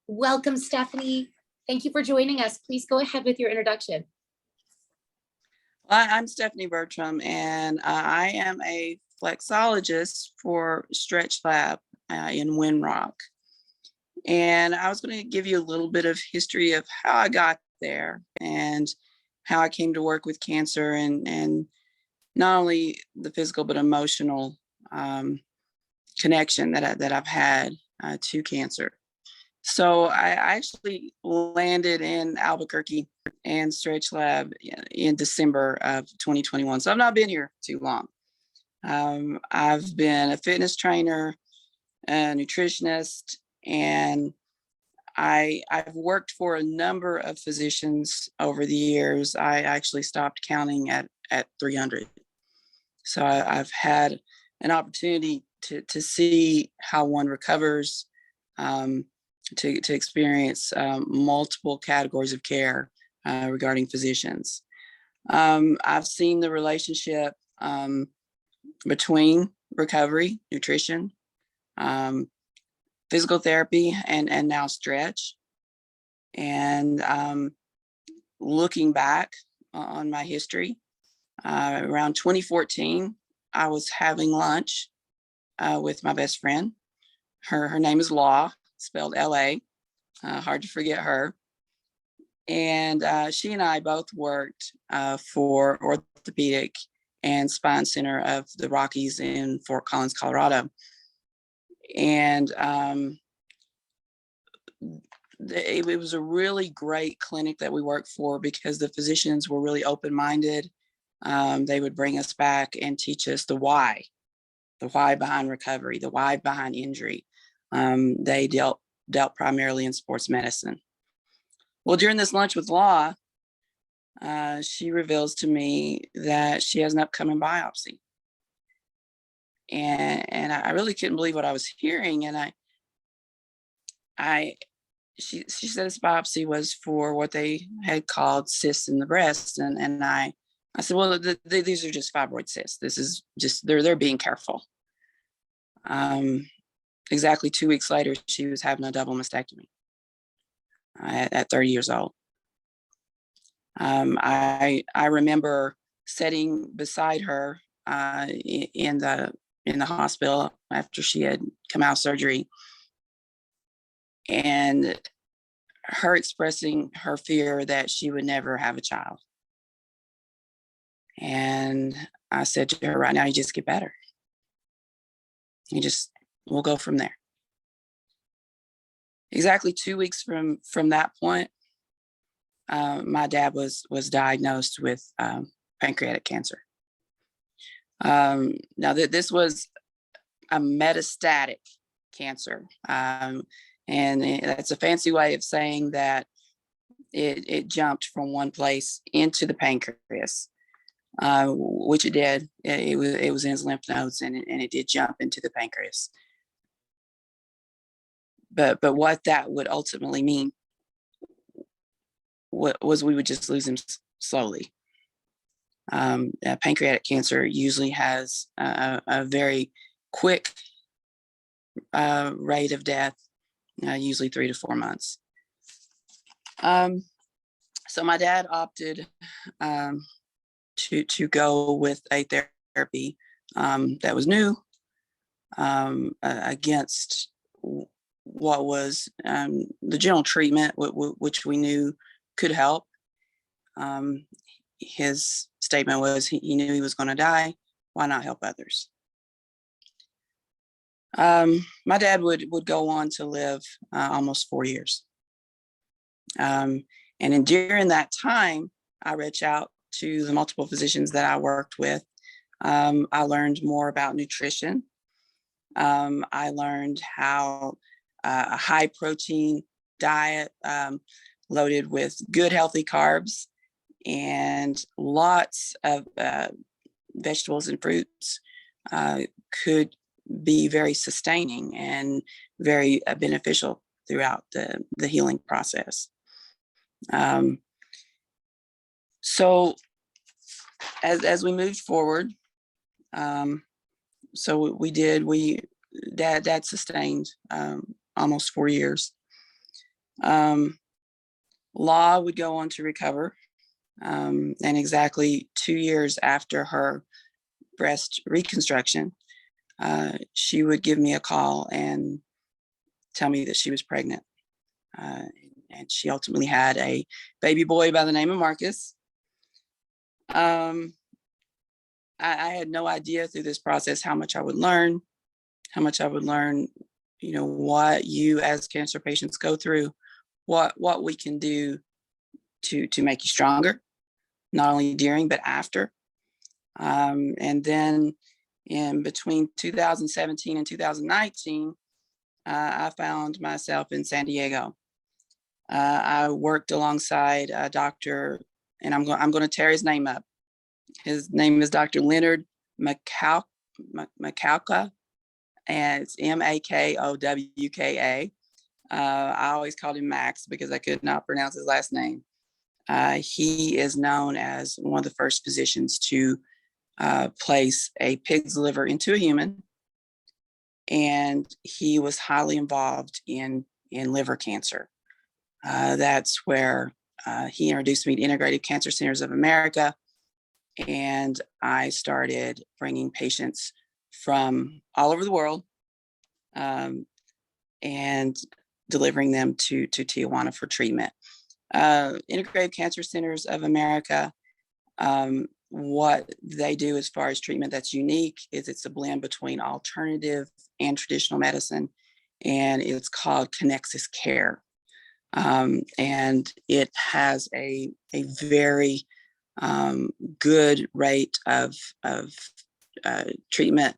Welcome, Stephanie. Thank you for joining us. Please go ahead with your introduction. I'm Stephanie Beltram, and I am a flexologist for Stretch Lab in Winrock. And I was going to give you a little bit of history of how I got there and how I came to work with cancer, and not only the physical but emotional connection that I've had to cancer. So I actually landed in Albuquerque and Stretch Lab in December of 2021. So I've not been here too long. I've been a fitness trainer, a nutritionist, and I've worked for a number of physicians over the years. I actually stopped counting at 300. So I've had an opportunity to see how one recovers, to experience multiple categories of care regarding physicians. I've seen the relationship between recovery, nutrition, physical therapy, and now stretch. And looking back on my history, around 2014, I was having lunch with my best friend. Her name is Law, spelled L-A, hard to forget her. And she and I both worked for Orthopedic and Spine Center of the Rockies in Fort Collins, Colorado. And it was a really great clinic that we worked for because the physicians were really open-minded. They would bring us back and teach us the why behind recovery, the why behind injury. They dealt primarily in sports medicine. Well, during this lunch with Law, she reveals to me that she has an upcoming biopsy. And I really couldn't believe what I was hearing. And she said this biopsy was for what they had called cysts in the breast. And I said, well, these are just fibroid cysts. This is just, they're being careful. Exactly 2 weeks later, she was having a double mastectomy at 30 years old. I remember sitting beside her in the hospital after she had come out of surgery, and her expressing her fear that she would never have a child. And I said to her, right now, you just get better. We'll go from there. Exactly 2 weeks from that point, my dad was diagnosed with pancreatic cancer. Now this was a metastatic cancer, and that's a fancy way of saying that it jumped from one place into the pancreas, which it did. It was in his lymph nodes, and it did jump into the pancreas. But what that would ultimately mean was we would just lose him slowly. Pancreatic cancer usually has a very quick rate of death, usually 3 to 4 months. So my dad opted to go with a therapy that was new against what was the general treatment, which we knew could help. His statement was he knew he was going to die. Why not help others? My dad would go on to live almost 4 years. And during that time, I reached out to the multiple physicians that I worked with. I learned more about nutrition. I learned how a high protein diet loaded with good healthy carbs and lots of vegetables and fruits could be very sustaining and very beneficial throughout the healing process. So as we moved forward, Dad sustained almost 4 years. Law would go on to recover. And exactly 2 years after her breast reconstruction, she would give me a call and tell me that she was pregnant. And she ultimately had a baby boy by the name of Marcus. I had no idea through this process how much I would learn, what you as cancer patients go through, what we can do to make you stronger, not only during, but after. And then in between 2017 and 2019, I found myself in San Diego. I worked alongside a doctor, and I'm going to tear his name up. His name is Dr. Leonard Makowka, and it's Makowka. I always called him Max because I could not pronounce his last name. He is known as one of the first physicians to place a pig's liver into a human, and he was highly involved in liver cancer. That's where he introduced me to Integrative Cancer Centers of America, and I started bringing patients from all over the world and delivering them to Tijuana for treatment. Integrative Cancer Centers of America, what they do as far as treatment that's unique is it's a blend between alternative and traditional medicine, and it's called Connexus Care. And it has a very good rate of treatment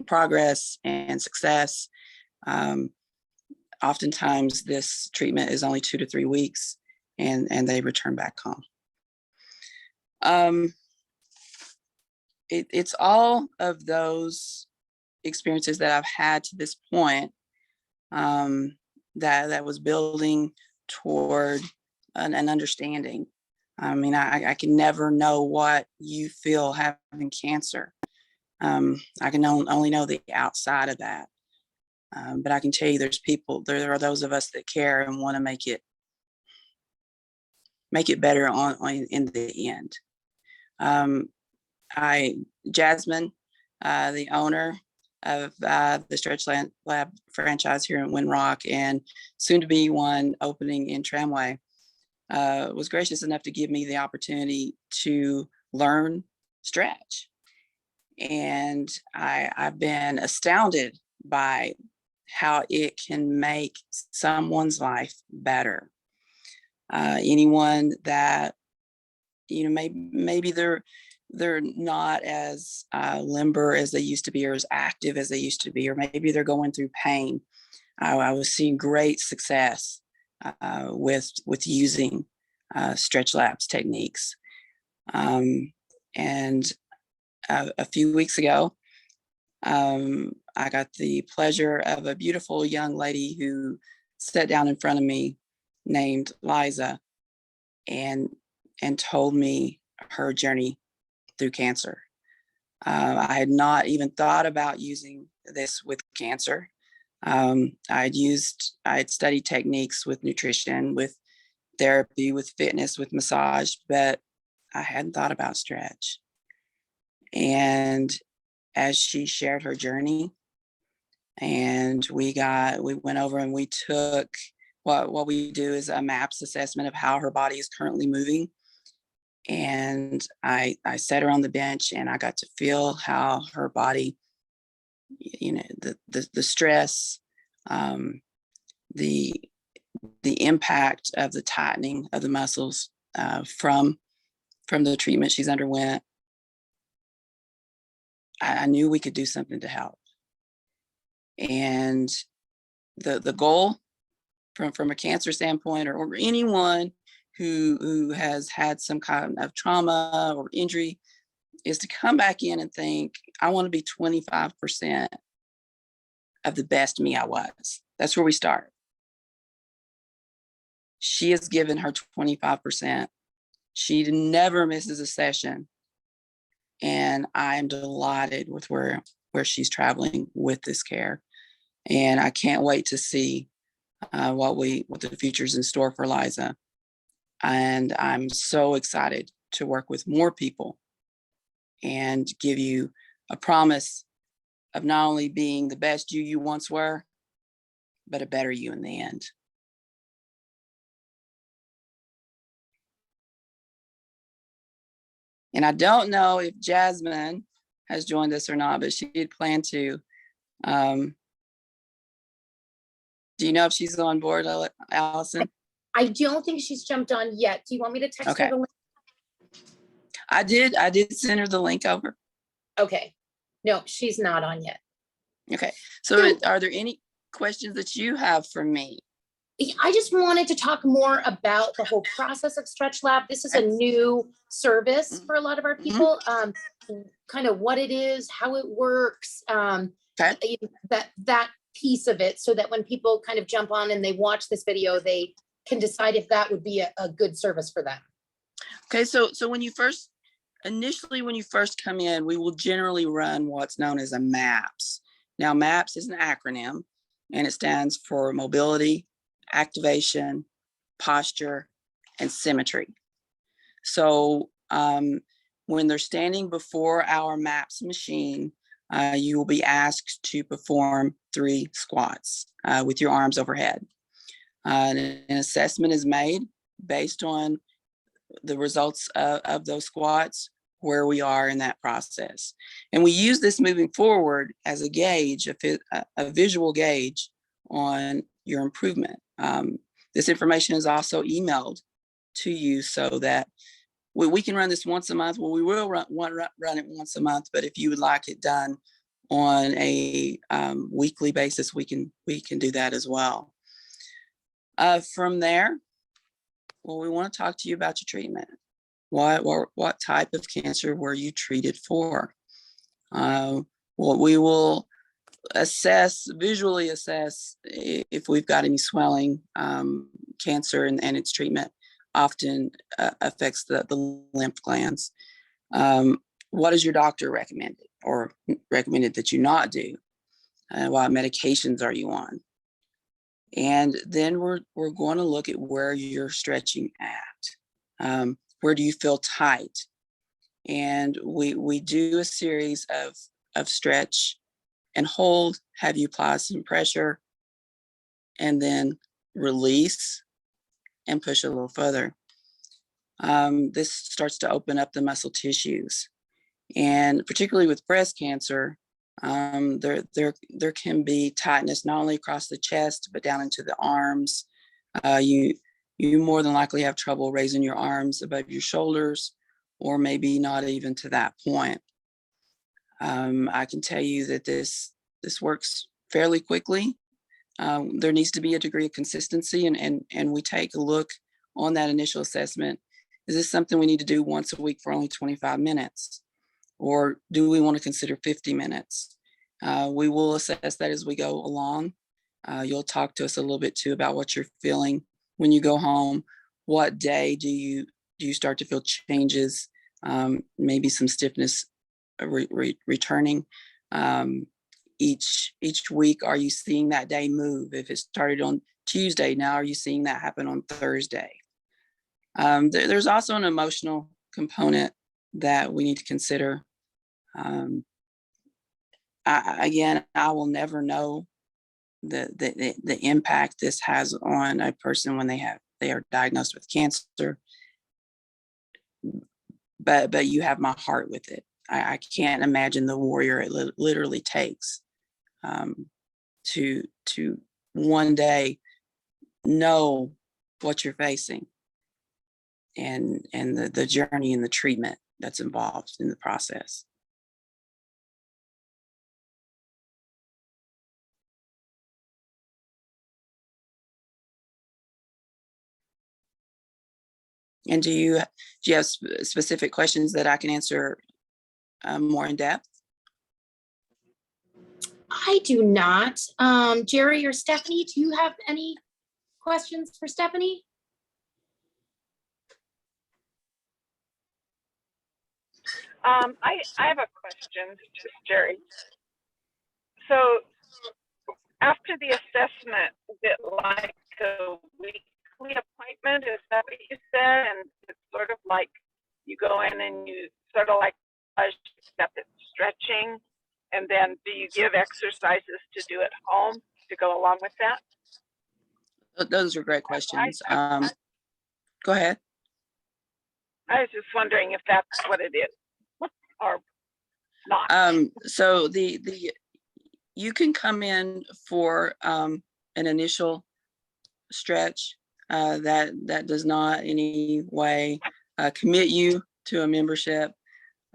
progress and success. Oftentimes this treatment is only 2 to 3 weeks, and they return back home. It's all of those experiences that I've had to this point that was building toward an understanding. I mean, I can never know what you feel having cancer. I can only know the outside of that. But I can tell you there are those of us that care and want to make it better in the end. Jasmine, the owner of the Stretch Lab franchise here in Windrock and soon to be one opening in Tramway, was gracious enough to give me the opportunity to learn stretch. And I've been astounded by how it can make someone's life better. Anyone that, maybe they're not as limber as they used to be, or as active as they used to be, or maybe they're going through pain. I was seeing great success with using Stretch Labs techniques. And a few weeks ago, I got the pleasure of a beautiful young lady who sat down in front of me named Liza and told me her journey through cancer. I had not even thought about using this with cancer. I had studied techniques with nutrition, with therapy, with fitness, with massage, but I hadn't thought about stretch. And as she shared her journey, and we went over and we took what we do is a MAPS assessment of how her body is currently moving. And I sat her on the bench and I got to feel how her body, the stress, the impact of the tightening of the muscles from the treatment she's underwent. I knew we could do something to help. And the goal from a cancer standpoint, or anyone who has had some kind of trauma or injury, is to come back in and think, I want to be 25% of the best me I was. That's where we start. She has given her 25%. She never misses a session. And I am delighted with where she's traveling with this care. And I can't wait to see what the future's in store for Liza. And I'm so excited to work with more people and give you a promise of not only being the best you once were, but a better you in the end. And I don't know if Jasmine has joined us or not, but she did plan to. Do you know if she's on board, Allison? I don't think she's jumped on yet. Do you want me to text her Okay. the link? I did send her the link over. Okay. No, she's not on yet. Okay. So are there any questions that you have for me? I just wanted to talk more about the whole process of Stretch Lab. This is a new service for a lot of our people. Kind of what it is, how it works, Okay. that piece of it, so that when people kind of jump on and they watch this video, they can decide if that would be a good service for them. Okay. So initially when you first come in, we will generally run what's known as a MAPS. Now, MAPS is an acronym, and it stands for mobility, activation, posture, and symmetry. So when they're standing before our MAPS machine, you will be asked to perform 3 squats with your arms overhead. An assessment is made based on the results of those squats, where we are in that process. And we use this moving forward as a gauge, a visual gauge on your improvement. This information is also emailed to you so that we can run this once a month. Well, we will run it once a month, but if you would like it done on a weekly basis, we can do that as well. From there, well, we want to talk to you about your treatment. What type of cancer were you treated for? Well, we will visually assess if we've got any swelling. Cancer and its treatment often affects the lymph glands. What does your doctor recommended that you not do? What medications are you on? And then we're going to look at where you're stretching at. Where do you feel tight? And we do a series of stretch and hold, have you apply some pressure, and then release and push a little further. This starts to open up the muscle tissues. And particularly with breast cancer, there can be tightness not only across the chest, but down into the arms. You more than likely have trouble raising your arms above your shoulders, or maybe not even to that point. I can tell you that this works fairly quickly. There needs to be a degree of consistency, and we take a look on that initial assessment. Is this something we need to do once a week for only 25 minutes? Or do we want to consider 50 minutes? We will assess that as we go along. You'll talk to us a little bit too about what you're feeling when you go home. What day do you start to feel changes? Maybe some stiffness returning. Each week, are you seeing that day move? If it started on Tuesday, now are you seeing that happen on Thursday? There's also an emotional component that we need to consider. I will never know the impact this has on a person when they are diagnosed with cancer, but you have my heart with it. I can't imagine the warrior it literally takes to one day know what you're facing and the journey and the treatment that's involved in the process. And do you have specific questions that I can answer more in depth? I do not. Jerry or Stephanie, do you have any questions for Stephanie? I have a question, Jerry. So after the assessment, is it like give exercises to do at home to go along with that? Those are great questions. Go ahead. I was just wondering if that's what it is or not. So you can come in for an initial stretch that does not in any way commit you to a membership.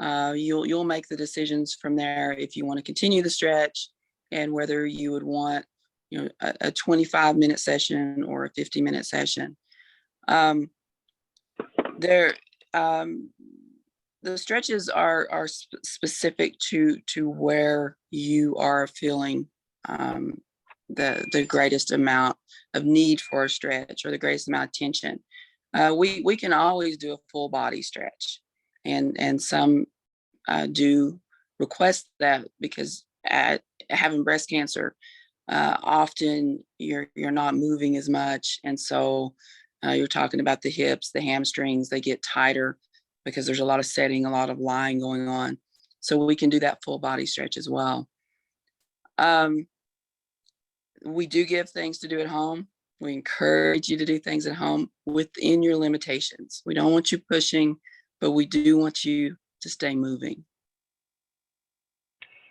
You'll make the decisions from there if you want to continue the stretch and whether you would want a 25-minute session or a 50-minute session. The stretches are specific to where you are feeling the greatest amount of need for a stretch or the greatest amount of tension. We can always do a full body stretch, and some do request that because having breast cancer, often you're not moving as much, and so you're talking about the hips, the hamstrings, they get tighter because there's a lot of setting, a lot of lying going on. So we can do that full body stretch as well. We do give things to do at home. We encourage you to do things at home within your limitations. We don't want you pushing, but we do want you to stay moving.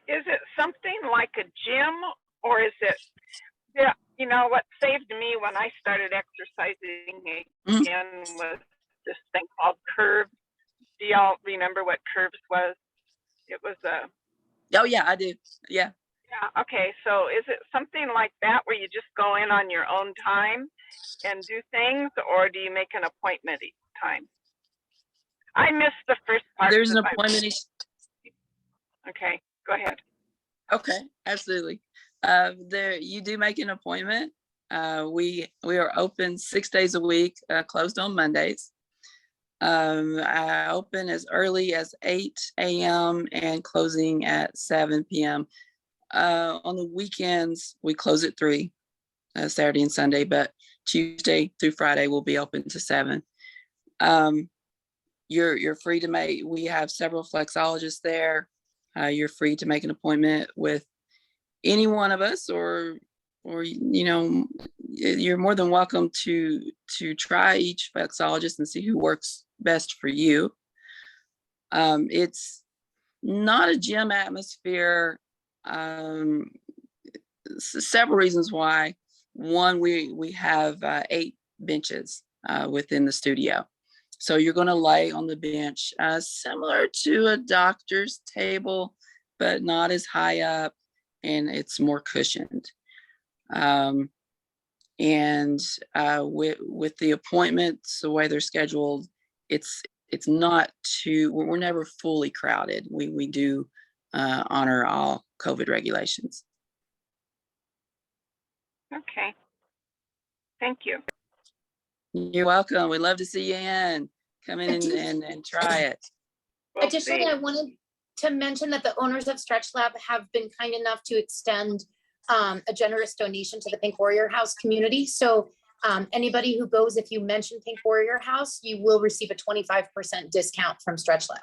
Is it something like a gym, or is it, yeah, you know, what saved me when I started exercising again was this thing called Curves. Do y'all remember what Curves was? It was a... Oh yeah, I do. Yeah. Yeah, okay, so is it something like that where you just go in on your own time and do things, or do you make an appointment each time? I missed the first part. There's an appointment. Okay, go ahead. Okay, absolutely. There, you do make an appointment. We are open 6 days a week, closed on Mondays. I open as early as 8 a.m. and closing at 7 p.m. On the weekends, we close at 3, Saturday and Sunday, but Tuesday through Friday will be open to 7. You're free to make, we have several flexologists there. You're free to make an appointment with any one of us, or you're more than welcome to try each flexologist and see who works best for you. It's not a gym atmosphere. Several reasons why. One, we have 8 benches within the studio. So you're going to lay on the bench, similar to a doctor's table, but not as high up, and it's more cushioned. And with the appointments, the way they're scheduled, it's not too, we're never fully crowded. We do honor all COVID regulations. Okay. Thank you. You're welcome. We'd love to see you in. Come in and try it. We'll Additionally, see. I wanted to mention that the owners of Stretch Lab have been kind enough to extend a generous donation to the Pink Warrior House community. So anybody who goes, if you mention Pink Warrior House, you will receive a 25% discount from Stretch Lab.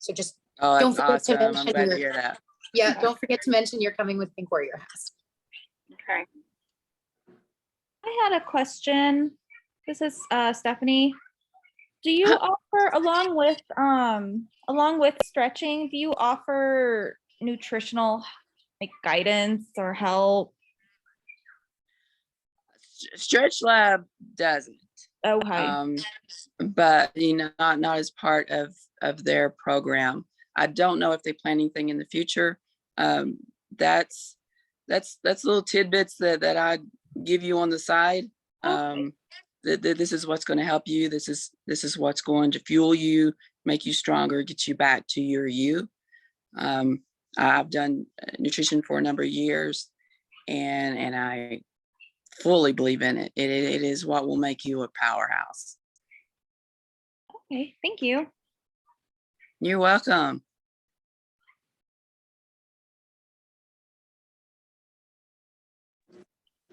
So just don't forget to mention I'm glad to hear that. Yeah, don't forget to mention you're coming with Pink Warrior House. Okay. I had a question. This is Stephanie. Do you offer, along with stretching, do you offer nutritional guidance or help? Stretch Lab doesn't. Okay. But not as part of their program. I don't know if they plan anything in the future. That's little tidbits that I give you on the side. Okay. This is what's going to help you. This is what's going to fuel you, make you stronger, get you back to your you. I've done nutrition for a number of years, and I fully believe in it. It is what will make you a powerhouse. Okay, thank you. You're welcome.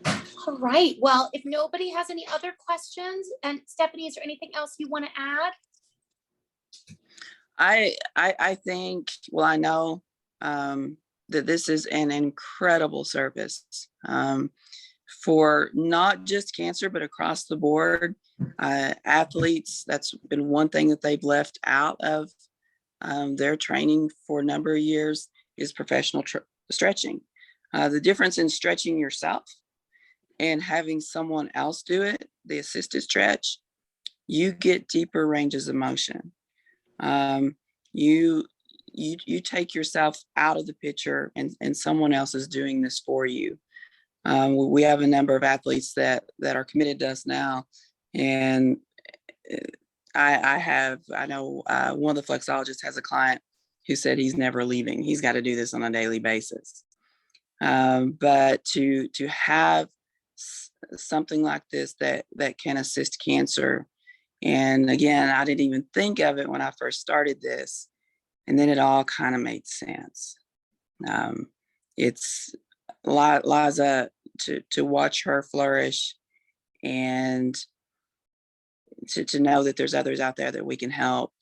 All right. Well, if nobody has any other questions, and Stephanie, is there anything else you want to add? I think, well, I know that this is an incredible service for not just cancer, but across the board. Athletes, that's been one thing that they've left out of their training for a number of years is professional stretching. The difference in stretching yourself and having someone else do it, the assisted stretch, you get deeper ranges of motion. You take yourself out of the picture and someone else is doing this for you. We have a number of athletes that are committed to us now. And I know one of the flexologists has a client who said he's never leaving. He's got to do this on a daily basis. But to have something like this that can assist cancer. And again, I didn't even think of it when I first started this. And then it all kind of made sense. It's Liza, to watch her flourish and to know that there's others out there that we can help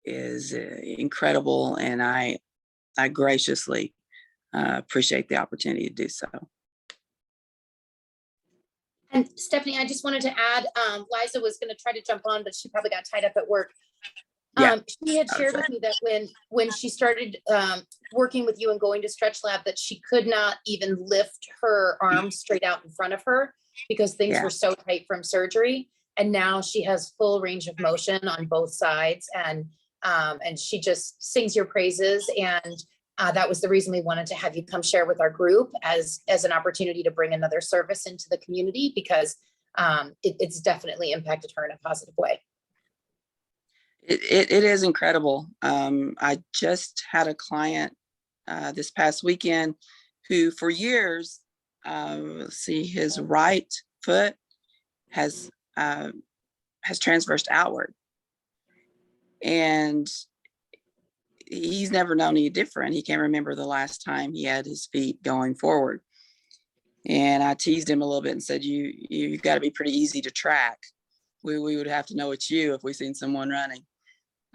is incredible. And I graciously appreciate the opportunity to do so. And Stephanie, I just wanted to add, Liza was going to try to jump on, but she probably got tied up at work. Yeah. She had shared with me that when she started working with you and going to Stretch Lab, that she could not even lift her arms straight out in front of her because things were so tight from surgery. And now she has full range of motion on both sides, and she just sings your praises. And that was the reason we wanted to have you come share with our group as an opportunity to bring another service into the community, because it's definitely impacted her in a positive way. It is incredible. I just had a client this past weekend who for years, his right foot has transversed outward. And he's never known any different. He can't remember the last time he had his feet going forward. And I teased him a little bit and said, you got to be pretty easy to track. We would have to know it's you if we seen someone running.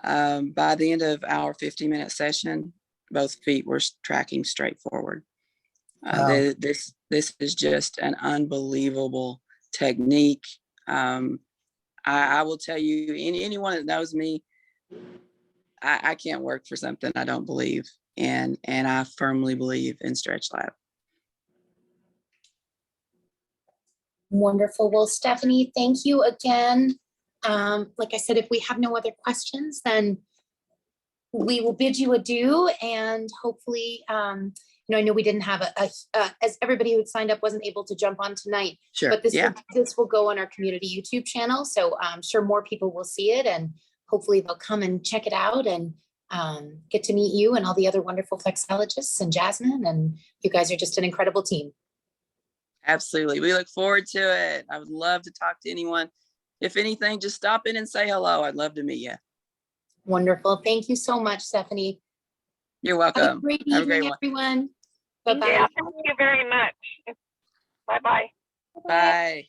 By the end of our 50-minute session, both feet were tracking straight forward. Wow. This is just an unbelievable technique. I will tell you, anyone that knows me, I can't work for something I don't believe in, and I firmly believe in Stretch Lab. Wonderful. Well, Stephanie, thank you again. Like I said, if we have no other questions, then we will bid you adieu, and hopefully, I know we didn't have as everybody who signed up wasn't able to jump on tonight. Sure. But this will go on our community YouTube channel, so I'm sure more people will see it, and hopefully they'll come and check it out and get to meet you and all the other wonderful flexologists and Jasmine, and you guys are just an incredible team. Absolutely. We look forward to it. I would love to talk to anyone. If anything, just stop in and say hello. I'd love to meet you. Wonderful. Thank you so much, Stephanie. You're welcome. Have a great evening, everyone. Bye-bye. Yeah, thank you very much. Bye-bye. Bye.